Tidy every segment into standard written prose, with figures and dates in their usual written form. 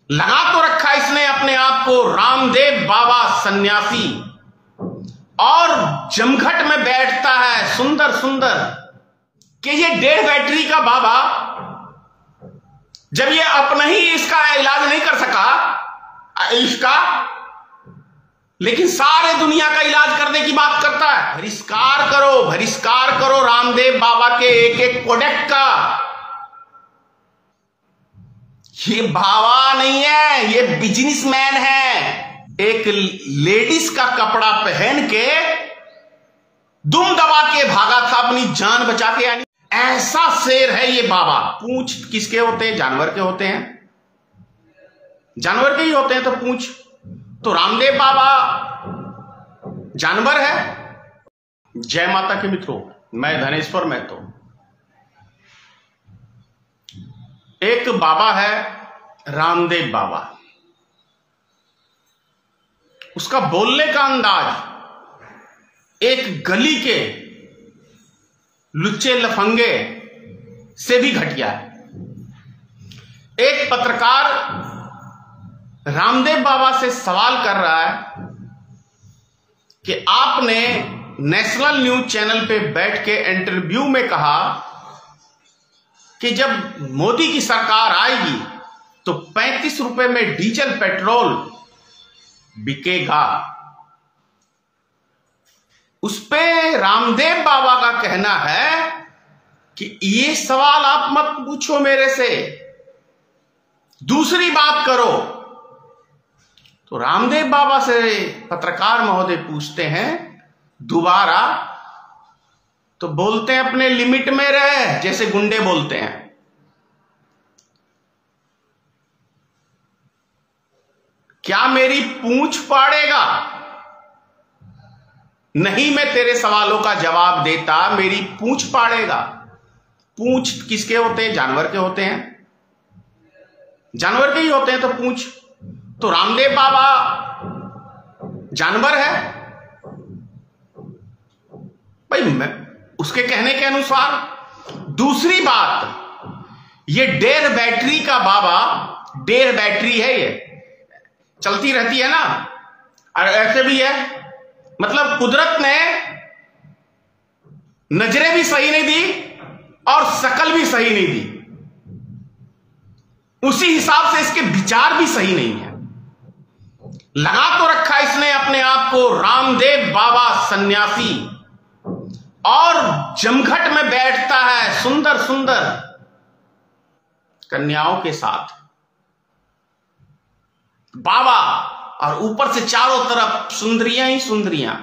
लगा तो रखा इसने अपने आप को रामदेव बाबा सन्यासी, और जमघट में बैठता है सुंदर सुंदर कि ये 1.5 बैटरी का बाबा, जब ये अपना ही इसका इलाज नहीं कर सका इसका, लेकिन सारे दुनिया का इलाज करने की बात करता है। बहिष्कार करो रामदेव बाबा के एक एक प्रोडक्ट का। ये बाबा नहीं है, ये बिजनेसमैन है। एक लेडीज का कपड़ा पहन के दुम दबा के भागा था अपनी जान बचा के, यानी ऐसा शेर है ये बाबा। पूंछ किसके होते हैं? जानवर के होते हैं, जानवर के ही होते हैं तो पूंछ। तो रामदेव बाबा जानवर है। जय माता के मित्रों, मैं धनेश्वर महतो। एक बाबा है रामदेव बाबा, उसका बोलने का अंदाज एक गली के लुच्चे लफंगे से भी घटिया है। एक पत्रकार रामदेव बाबा से सवाल कर रहा है कि आपने नेशनल न्यूज चैनल पे बैठ के इंटरव्यू में कहा कि जब मोदी की सरकार आएगी तो 35 रुपए में डीजल पेट्रोल बिकेगा। उस पे रामदेव बाबा का कहना है कि ये सवाल आप मत पूछो मेरे से, दूसरी बात करो। तो रामदेव बाबा से पत्रकार महोदय पूछते हैं दोबारा, तो बोलते हैं अपने लिमिट में रहे, जैसे गुंडे बोलते हैं। क्या मेरी पूंछ फाड़ेगा? नहीं, मैं तेरे सवालों का जवाब देता, मेरी पूंछ फाड़ेगा। पूंछ किसके होते हैं? जानवर के होते हैं, जानवर के ही होते हैं तो पूंछ। तो रामदेव बाबा जानवर है भाई, मैं उसके कहने के अनुसार। दूसरी बात, ये 1.5 बैटरी का बाबा, 1.5 बैटरी है, ये चलती रहती है ना, और ऐसे भी है। मतलब कुदरत ने नजरें भी सही नहीं दी और शकल भी सही नहीं दी, उसी हिसाब से इसके विचार भी सही नहीं है। लगा तो रखा इसने अपने आप को रामदेव बाबा सन्यासी, और जमघट में बैठता है सुंदर सुंदर कन्याओं के साथ बाबा, और ऊपर से चारों तरफ सुंदरियां ही सुंदरियां।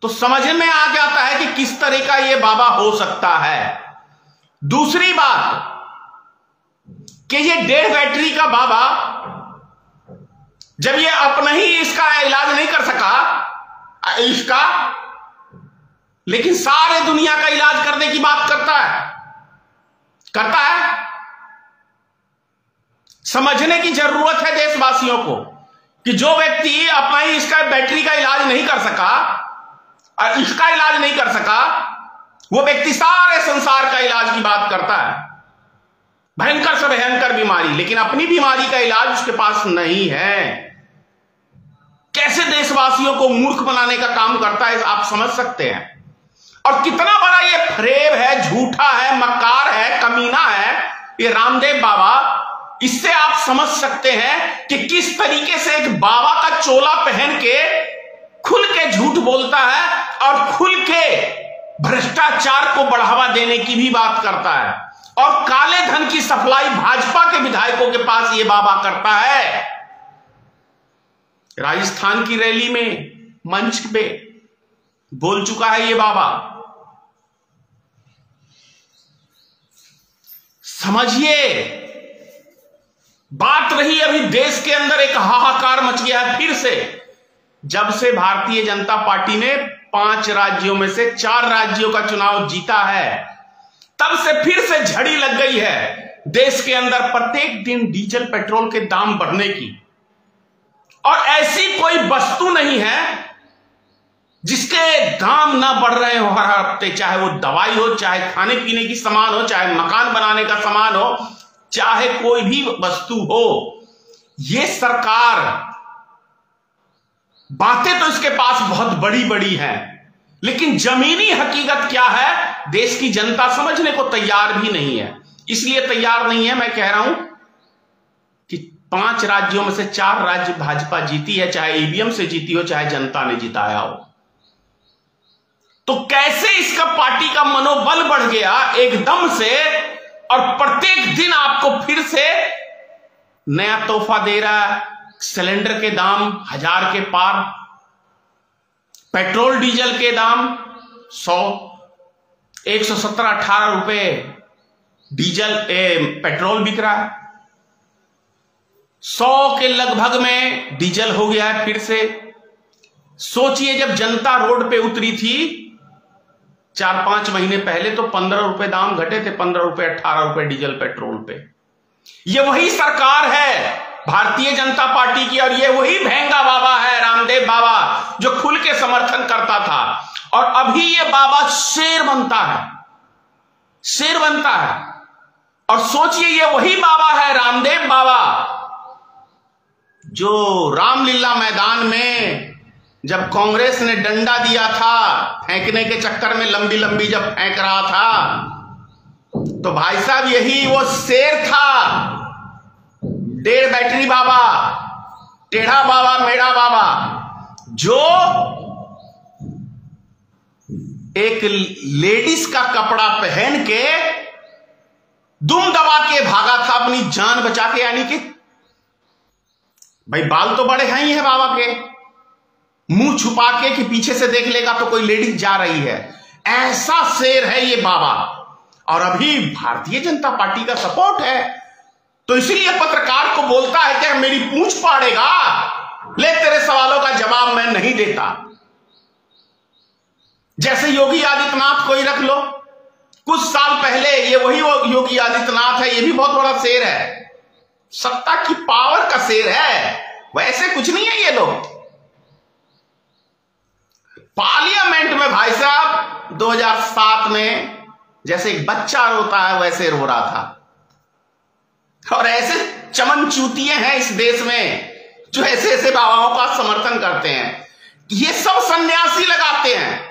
तो समझ में आ जाता है कि किस तरह का ये बाबा हो सकता है। दूसरी बात कि ये 1.5 बैटरी का बाबा, जब ये अपना ही इसका इलाज नहीं कर सका इसका, लेकिन सारे दुनिया का इलाज करने की बात करता है। समझने की जरूरत है देशवासियों को कि जो व्यक्ति अपना ही इसका बैटरी का इलाज नहीं कर सका और इसका इलाज नहीं कर सका, वो व्यक्ति सारे संसार का इलाज की बात करता है। भयंकर से भयंकर बीमारी, लेकिन अपनी बीमारी का इलाज उसके पास नहीं है। कैसे देशवासियों को मूर्ख बनाने का काम करता है, आप समझ सकते हैं। और कितना बड़ा ये फरेब है, झूठा है, मक्कार है, कमीना है ये रामदेव बाबा। इससे आप समझ सकते हैं कि किस तरीके से एक बाबा का चोला पहन के खुल के झूठ बोलता है और खुल के भ्रष्टाचार को बढ़ावा देने की भी बात करता है, और काले धन की सप्लाई भाजपा के विधायकों के पास ये बाबा करता है। राजस्थान की रैली में मंच पे बोल चुका है ये बाबा। समझिए, बात रही अभी देश के अंदर एक हाहाकार मच गया है फिर से, जब से भारतीय जनता पार्टी ने 5 राज्यों में से 4 राज्यों का चुनाव जीता है, तब से फिर से झड़ी लग गई है देश के अंदर प्रत्येक दिन डीजल पेट्रोल के दाम बढ़ने की। और ऐसी कोई वस्तु नहीं है जिसके दाम ना बढ़ रहे हो हर हफ्ते, चाहे वो दवाई हो, चाहे खाने पीने की सामान हो, चाहे मकान बनाने का सामान हो, चाहे कोई भी वस्तु हो, ये सरकार, बातें तो इसके पास बहुत बड़ी बड़ी हैं, लेकिन जमीनी हकीकत क्या है देश की जनता समझने को तैयार भी नहीं है। इसलिए तैयार नहीं है, मैं कह रहा हूं कि 5 राज्यों में से 4 राज्य भाजपा जीती है, चाहे ईवीएम से जीती हो, चाहे जनता ने जिताया हो। तो कैसे इसका पार्टी का मनोबल बढ़ गया एकदम से, और प्रत्येक दिन आपको फिर से नया तोहफा दे रहा है। सिलेंडर के दाम 1000 के पार, पेट्रोल डीजल के दाम 117-18 रुपए डीजल पेट्रोल बिक रहा है, 100 के लगभग में डीजल हो गया है फिर से। सोचिए जब जनता रोड पे उतरी थी 4-5 महीने पहले तो 15 रुपए दाम घटे थे, 15 रुपए 18 रुपए डीजल पेट्रोल पे। ये वही सरकार है भारतीय जनता पार्टी की, और ये वही भेंगा बाबा है रामदेव बाबा जो खुल के समर्थन करता था, और अभी ये बाबा शेर बनता है, शेर बनता है। और सोचिए ये वही बाबा है रामदेव बाबा जो रामलीला मैदान में जब कांग्रेस ने डंडा दिया था फेंकने के चक्कर में, लंबी लंबी जब फेंक रहा था, तो भाई साहब यही वो शेर था, डेढ़ बैटरी बाबा, टेढ़ा बाबा, मेढ़ा बाबा, जो एक लेडीज का कपड़ा पहन के दुम दबा के भागा था अपनी जान बचा के। यानी कि भाई बाल तो बड़े हैं ही है बाबा के, मुंह छुपा के कि पीछे से देख लेगा तो कोई लेडीज जा रही है, ऐसा शेर है ये बाबा। और अभी भारतीय जनता पार्टी का सपोर्ट है, तो इसीलिए पत्रकार को बोलता है कि मेरी पूंछ फाड़ेगा, ले तेरे सवालों का जवाब मैं नहीं देता। जैसे योगी आदित्यनाथ को ही रख लो, कुछ साल पहले ये वही योगी आदित्यनाथ है, ये भी बहुत बड़ा शेर है, सत्ता की पावर का शेर है, वैसे कुछ नहीं है ये लोग। पार्लियामेंट में भाई साहब 2007 में जैसे एक बच्चा रोता है वैसे रो रहा था। और ऐसे चमन चूतिए हैं इस देश में जो ऐसे ऐसे बाबाओं का समर्थन करते हैं। ये सब सन्यासी लगाते हैं,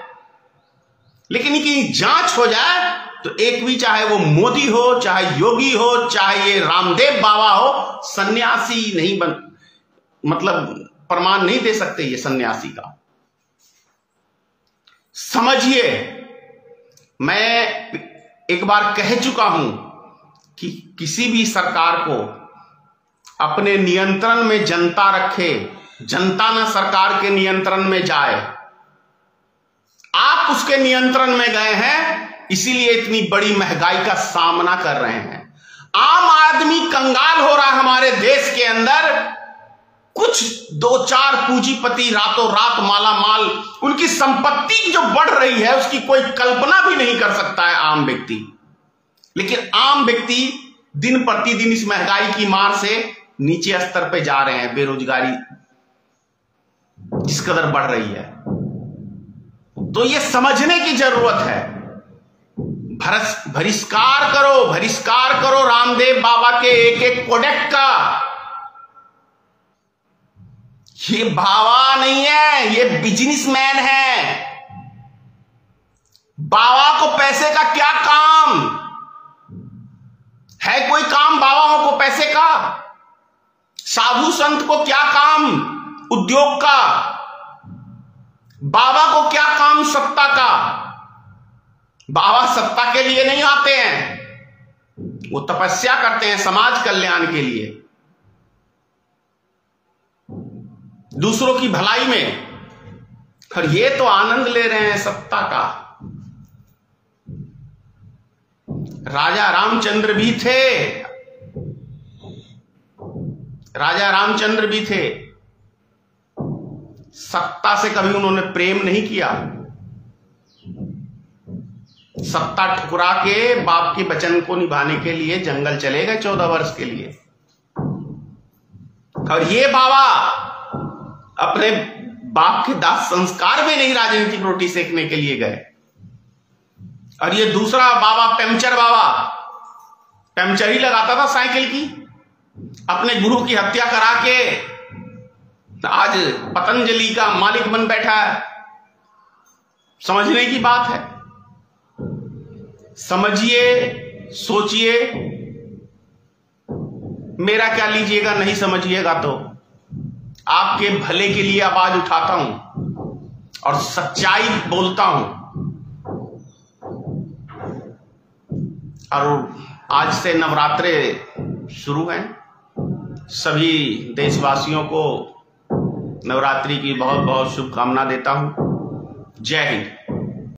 लेकिन इनकी जांच हो जाए तो एक भी, चाहे वो मोदी हो, चाहे योगी हो, चाहे ये रामदेव बाबा हो, सन्यासी नहीं बन, मतलब प्रमाण नहीं दे सकते ये सन्यासी का। समझिए, मैं एक बार कह चुका हूं कि किसी भी सरकार को अपने नियंत्रण में जनता रखे, जनता ना सरकार के नियंत्रण में जाए। आप उसके नियंत्रण में गए हैं, इसीलिए इतनी बड़ी महंगाई का सामना कर रहे हैं। आम आदमी कंगाल हो रहा है हमारे देश के अंदर। कुछ 2-4 पूंजीपति रातों रात माला माल, उनकी संपत्ति जो बढ़ रही है उसकी कोई कल्पना भी नहीं कर सकता है आम व्यक्ति। लेकिन आम व्यक्ति दिन प्रतिदिन इस महंगाई की मार से नीचे स्तर पे जा रहे हैं। बेरोजगारी जिस कदर बढ़ रही है, तो ये समझने की जरूरत है। बहिष्कार करो रामदेव बाबा के एक एक प्रोडक्ट का। ये बाबा नहीं है, ये बिजनेसमैन है। बाबा को पैसे का क्या काम है? कोई काम बाबाओं को पैसे का? साधु संत को क्या काम उद्योग का? बाबा को क्या काम सत्ता का? बाबा सत्ता के लिए नहीं आते हैं, वो तपस्या करते हैं समाज कल्याण के लिए, दूसरों की भलाई में। और ये तो आनंद ले रहे हैं सत्ता का। राजा रामचंद्र भी थे, राजा रामचंद्र भी थे, सत्ता से कभी उन्होंने प्रेम नहीं किया। सत्ता ठुकरा के बाप के वचन को निभाने के लिए जंगल चले गए 14 वर्ष के लिए। और ये बाबा अपने बाप के दास संस्कार में नहीं राजनीतिक रोटी सेकने के लिए गए। और ये दूसरा बाबा पेमचर बाबा, टेमचरी लगाता था साइकिल की, अपने गुरु की हत्या करा के आज पतंजलि का मालिक बन बैठा है। समझने की बात है, समझिए, सोचिए। मेरा क्या लीजिएगा, नहीं समझिएगा तो आपके भले के लिए आवाज उठाता हूं और सच्चाई बोलता हूं। और आज से नवरात्रे शुरू हैं। सभी देशवासियों को नवरात्रि की बहुत बहुत शुभकामना देता हूं। जय हिंद।